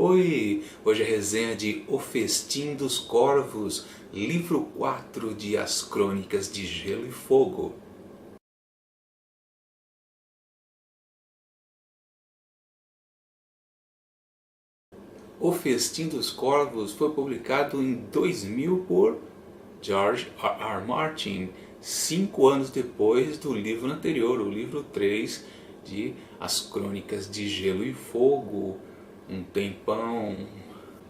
Oi! Hoje é a resenha de O Festim dos Corvos, livro 4 de As Crônicas de Gelo e Fogo. O Festim dos Corvos foi publicado em 2000 por George R. R. Martin, 5 anos depois do livro anterior, o livro 3 de As Crônicas de Gelo e Fogo. Um tempão.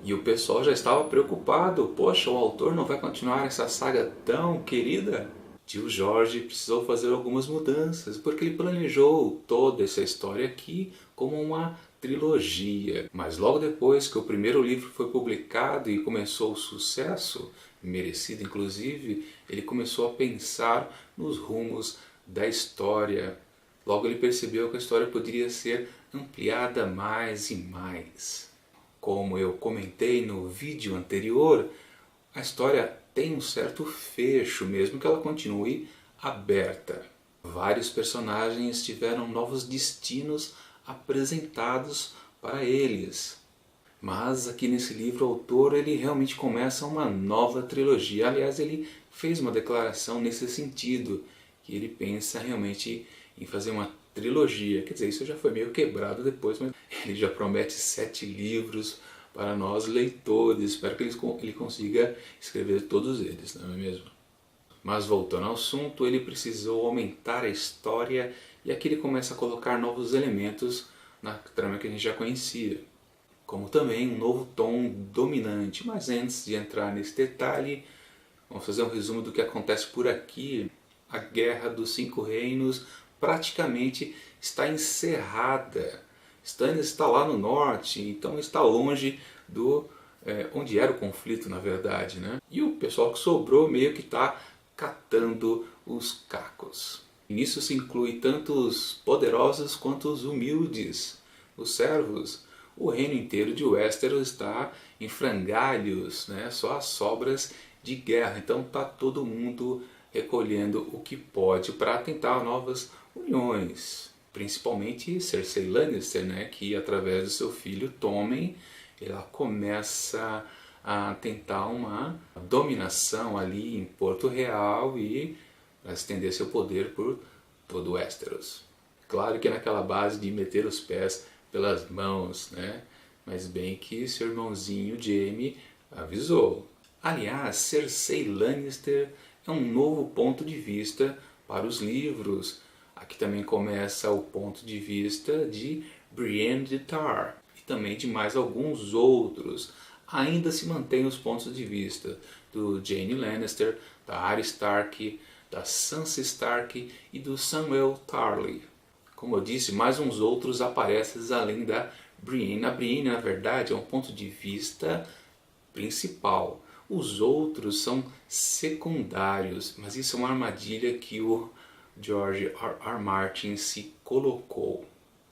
E o pessoal já estava preocupado. Poxa, o autor não vai continuar essa saga tão querida? Tio Jorge precisou fazer algumas mudanças, porque ele planejou toda essa história aqui como uma trilogia. Mas logo depois que o primeiro livro foi publicado e começou o sucesso, merecido inclusive, ele começou a pensar nos rumos da história. Logo ele percebeu que a história poderia ser ampliada mais e mais. Como eu comentei no vídeo anterior, a história tem um certo fecho, mesmo que ela continue aberta. Vários personagens tiveram novos destinos apresentados para eles. Mas aqui nesse livro o autor ele realmente começa uma nova trilogia. Aliás, ele fez uma declaração nesse sentido, que ele pensa realmente em fazer uma trilogia. Quer dizer, isso já foi meio quebrado depois, mas ele já promete 7 livros para nós leitores. Espero que ele consiga escrever todos eles, não é mesmo? Mas voltando ao assunto, ele precisou aumentar a história e aqui ele começa a colocar novos elementos na trama que a gente já conhecia, como também um novo tom dominante. Mas antes de entrar nesse detalhe, vamos fazer um resumo do que acontece por aqui. A Guerra dos 5 Reinos praticamente está encerrada. Stannis está lá no norte, então está longe do onde era o conflito, na verdade, né? E o pessoal que sobrou meio que está catando os cacos. E nisso se inclui tanto os poderosos quanto os humildes, os servos. O reino inteiro de Westeros está em frangalhos, né? Só as sobras de guerra. Então está todo mundo recolhendo o que pode para tentar novas uniões. Principalmente Cersei Lannister, né? Que através do seu filho Tommen, ela começa a tentar uma dominação ali em Porto Real e estender seu poder por todo Westeros. Claro que naquela base de meter os pés pelas mãos, né? Mas bem que seu irmãozinho Jaime avisou. Aliás, Cersei Lannister é um novo ponto de vista para os livros. Aqui também começa o ponto de vista de Brienne de Tarth e também de mais alguns outros. Ainda se mantém os pontos de vista do Jaime Lannister, da Arya Stark, da Sansa Stark e do Samwell Tarly. Como eu disse, mais uns outros aparecem além da Brienne. A Brienne, na verdade, é um ponto de vista principal. Os outros são secundários, mas isso é uma armadilha que o George R. R. Martin se colocou.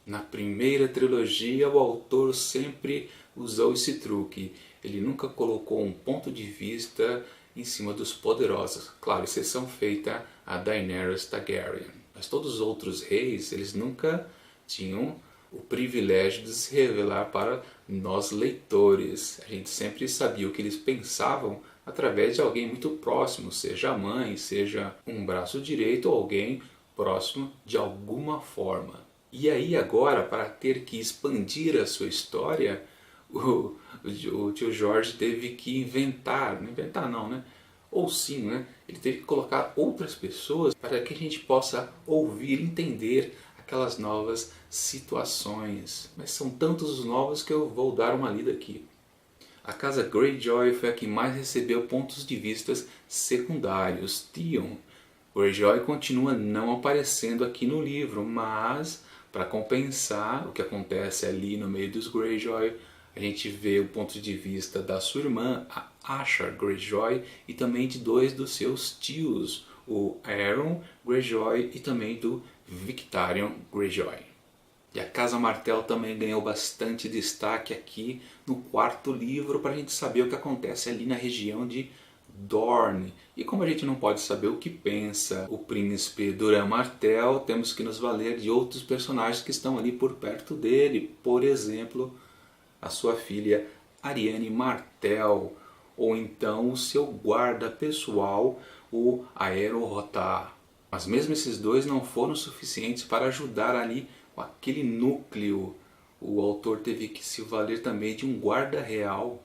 Na primeira trilogia, o autor sempre usou esse truque. Ele nunca colocou um ponto de vista em cima dos poderosos. Claro, exceção feita a Daenerys Targaryen. Mas todos os outros reis, eles nunca tinham o privilégio de se revelar para nós leitores. A gente sempre sabia o que eles pensavam através de alguém muito próximo, seja a mãe, seja um braço direito ou alguém próximo de alguma forma. E aí agora, para ter que expandir a sua história, o tio Jorge teve que inventar, não inventar não, né? Ou sim, né? Ele teve que colocar outras pessoas para que a gente possa ouvir, entender aquelas novas situações. Mas são tantos os novos que eu vou dar uma lida aqui. A casa Greyjoy foi a que mais recebeu pontos de vista secundários. Theon Greyjoy continua não aparecendo aqui no livro, mas para compensar o que acontece ali no meio dos Greyjoy, a gente vê o ponto de vista da sua irmã, a Asha Greyjoy, e também de 2 dos seus tios, o Aeron Greyjoy e também do Victarion Greyjoy. E a Casa Martell também ganhou bastante destaque aqui no 4º livro para a gente saber o que acontece ali na região de Dorne. E como a gente não pode saber o que pensa o príncipe Doran Martell, temos que nos valer de outros personagens que estão ali por perto dele. Por exemplo, a sua filha Ariane Martel, ou então o seu guarda pessoal, o Aero Rotar. Mas mesmo esses dois não foram suficientes para ajudar ali com aquele núcleo. O autor teve que se valer também de um guarda real.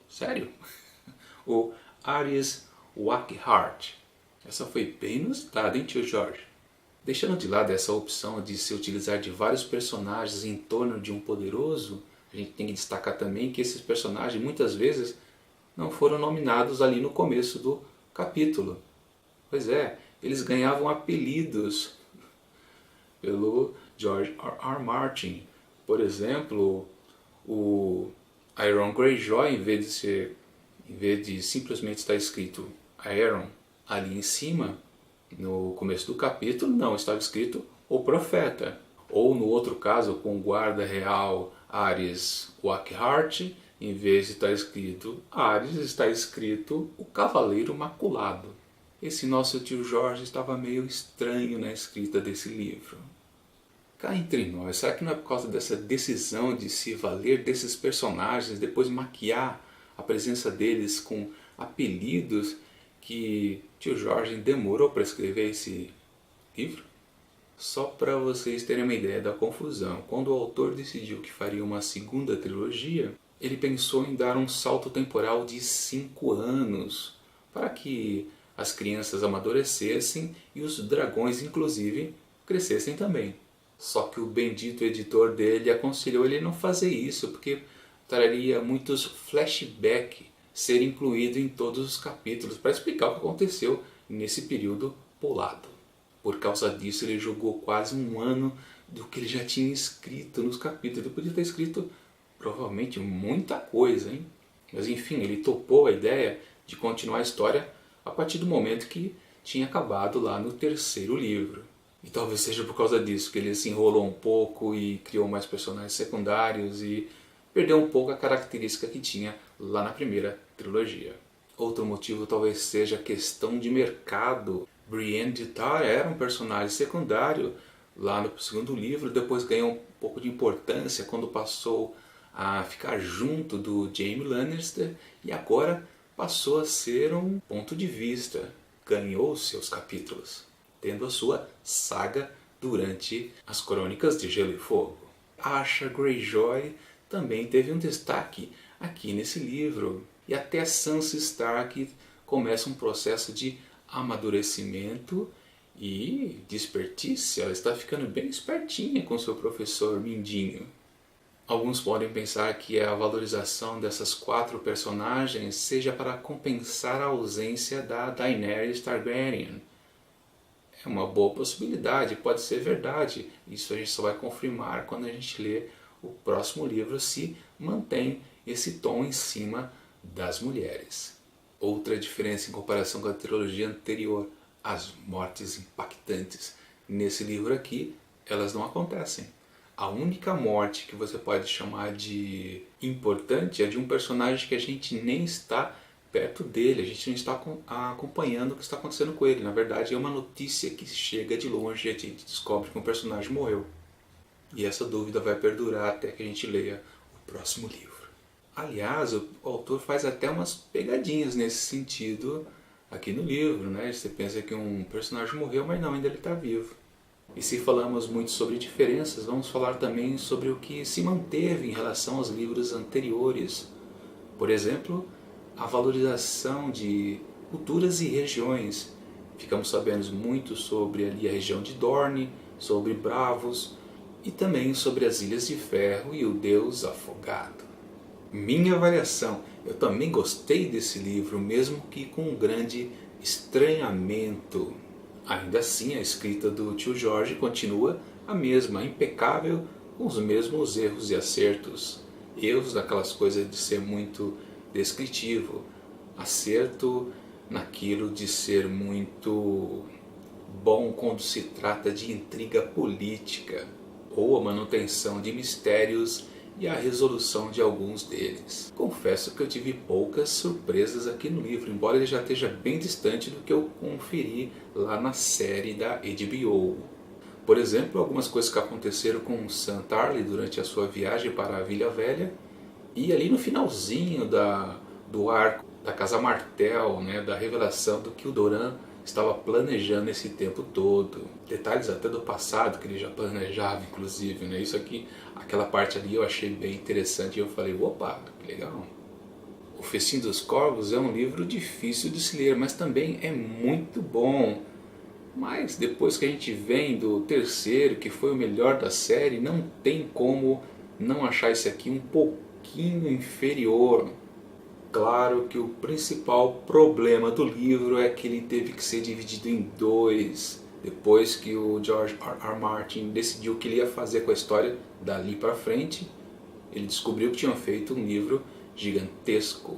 Sério? O Aries Wackhart. Essa foi bem inusitada, hein, tio Jorge? Deixando de lado essa opção de se utilizar de vários personagens em torno de um poderoso, a gente tem que destacar também que esses personagens muitas vezes não foram nominados ali no começo do capítulo. Pois é, eles ganhavam apelidos pelo George R. R. Martin. Por exemplo, o Euron Greyjoy, em vez de simplesmente estar escrito Euron ali em cima, no começo do capítulo, não, estava escrito o profeta. Ou no outro caso, com o guarda real Ares Wackhart, em vez de estar escrito Ares, está escrito o Cavaleiro Maculado. Esse nosso tio Jorge estava meio estranho na escrita desse livro. Cá entre nós, será que não é por causa dessa decisão de se valer desses personagens, depois maquiar a presença deles com apelidos, que tio Jorge demorou para escrever esse livro? Só para vocês terem uma ideia da confusão, quando o autor decidiu que faria uma segunda trilogia, ele pensou em dar um salto temporal de 5 anos, para que as crianças amadurecessem e os dragões, inclusive, crescessem também. Só que o bendito editor dele aconselhou ele a não fazer isso, porque traria muitos flashbacks ser incluído em todos os capítulos para explicar o que aconteceu nesse período pulado. Por causa disso ele jogou quase 1 ano do que ele já tinha escrito nos capítulos. Ele podia ter escrito provavelmente muita coisa, hein? Mas enfim, ele topou a ideia de continuar a história a partir do momento que tinha acabado lá no 3º livro. E talvez seja por causa disso que ele se enrolou um pouco e criou mais personagens secundários e perdeu um pouco a característica que tinha lá na primeira trilogia. Outro motivo talvez seja a questão de mercado. Brienne de Tarth era um personagem secundário lá no 2º livro, depois ganhou um pouco de importância quando passou a ficar junto do Jaime Lannister e agora passou a ser um ponto de vista, ganhou seus capítulos, tendo a sua saga durante as Crônicas de Gelo e Fogo. Asha Greyjoy também teve um destaque aqui nesse livro, e até Sansa Stark começa um processo de amadurecimento e despertice. Ela está ficando bem espertinha com seu professor Mindinho. Alguns podem pensar que a valorização dessas 4 personagens seja para compensar a ausência da Daenerys Targaryen. É uma boa possibilidade, pode ser verdade. Isso a gente só vai confirmar quando a gente lê o próximo livro, se mantém esse tom em cima das mulheres. Outra diferença em comparação com a trilogia anterior, as mortes impactantes. Nesse livro aqui, elas não acontecem. A única morte que você pode chamar de importante é de um personagem que a gente nem está perto dele, a gente não está acompanhando o que está acontecendo com ele. Na verdade, é uma notícia que chega de longe e a gente descobre que um personagem morreu. E essa dúvida vai perdurar até que a gente leia o próximo livro. Aliás, o autor faz até umas pegadinhas nesse sentido aqui no livro, né? Você pensa que um personagem morreu, mas não, ainda ele está vivo. E se falamos muito sobre diferenças, vamos falar também sobre o que se manteve em relação aos livros anteriores. Por exemplo, a valorização de culturas e regiões. Ficamos sabendo muito sobre ali a região de Dorne, sobre Bravos e também sobre as Ilhas de Ferro e o Deus Afogado. Minha avaliação, eu também gostei desse livro, mesmo que com um grande estranhamento. Ainda assim, a escrita do tio Jorge continua a mesma, impecável, com os mesmos erros e acertos. Erros daquelas coisas de ser muito descritivo, acerto naquilo de ser muito bom quando se trata de intriga política, ou a manutenção de mistérios e a resolução de alguns deles. Confesso que eu tive poucas surpresas aqui no livro, embora ele já esteja bem distante do que eu conferi lá na série da HBO. Por exemplo, algumas coisas que aconteceram com Sam Tarly durante a sua viagem para a Vila Velha, e ali no finalzinho do arco da Casa Martell, né, da revelação do que o Doran estava planejando esse tempo todo. Detalhes até do passado que ele já planejava, inclusive, né? Isso aqui, aquela parte ali eu achei bem interessante e eu falei, opa, que legal. O Festim dos Corvos é um livro difícil de se ler, mas também é muito bom. Mas depois que a gente vem do terceiro, que foi o melhor da série, não tem como não achar esse aqui um pouquinho inferior. Claro que o principal problema do livro é que ele teve que ser dividido em dois, depois que o George R. R. Martin decidiu o que ele ia fazer com a história dali para frente. Ele descobriu que tinham feito um livro gigantesco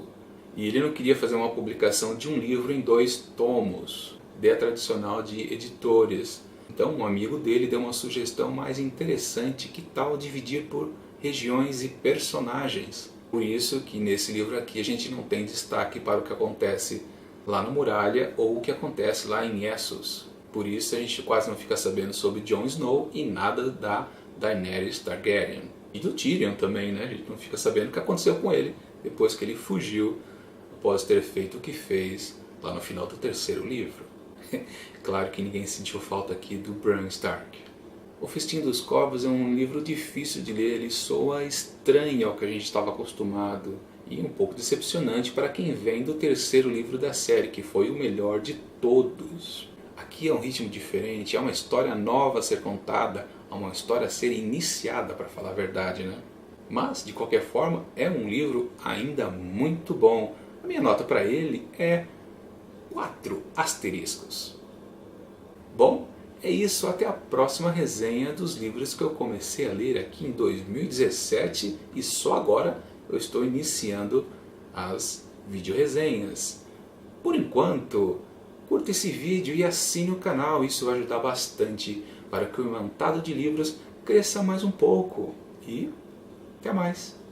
e ele não queria fazer uma publicação de um livro em 2 tomos, ideia tradicional de editores. Então um amigo dele deu uma sugestão mais interessante: que tal dividir por regiões e personagens? Por isso que nesse livro aqui a gente não tem destaque para o que acontece lá na muralha ou o que acontece lá em Essos. Por isso a gente quase não fica sabendo sobre Jon Snow e nada da Daenerys Targaryen. E do Tyrion também, né? A gente não fica sabendo o que aconteceu com ele depois que ele fugiu após ter feito o que fez lá no final do terceiro livro. Claro que ninguém sentiu falta aqui do Bran Stark. O Festim dos Corvos é um livro difícil de ler, ele soa estranho ao que a gente estava acostumado e um pouco decepcionante para quem vem do terceiro livro da série, que foi o melhor de todos. Aqui é um ritmo diferente, é uma história nova a ser contada, é uma história a ser iniciada, para falar a verdade, né? Mas, de qualquer forma, é um livro ainda muito bom. A minha nota para ele é 4 asteriscos. Bom, é isso, até a próxima resenha dos livros que eu comecei a ler aqui em 2017 e só agora eu estou iniciando as videoresenhas. Por enquanto, curta esse vídeo e assine o canal, isso vai ajudar bastante para que o Imantado de Livros cresça mais um pouco. E até mais!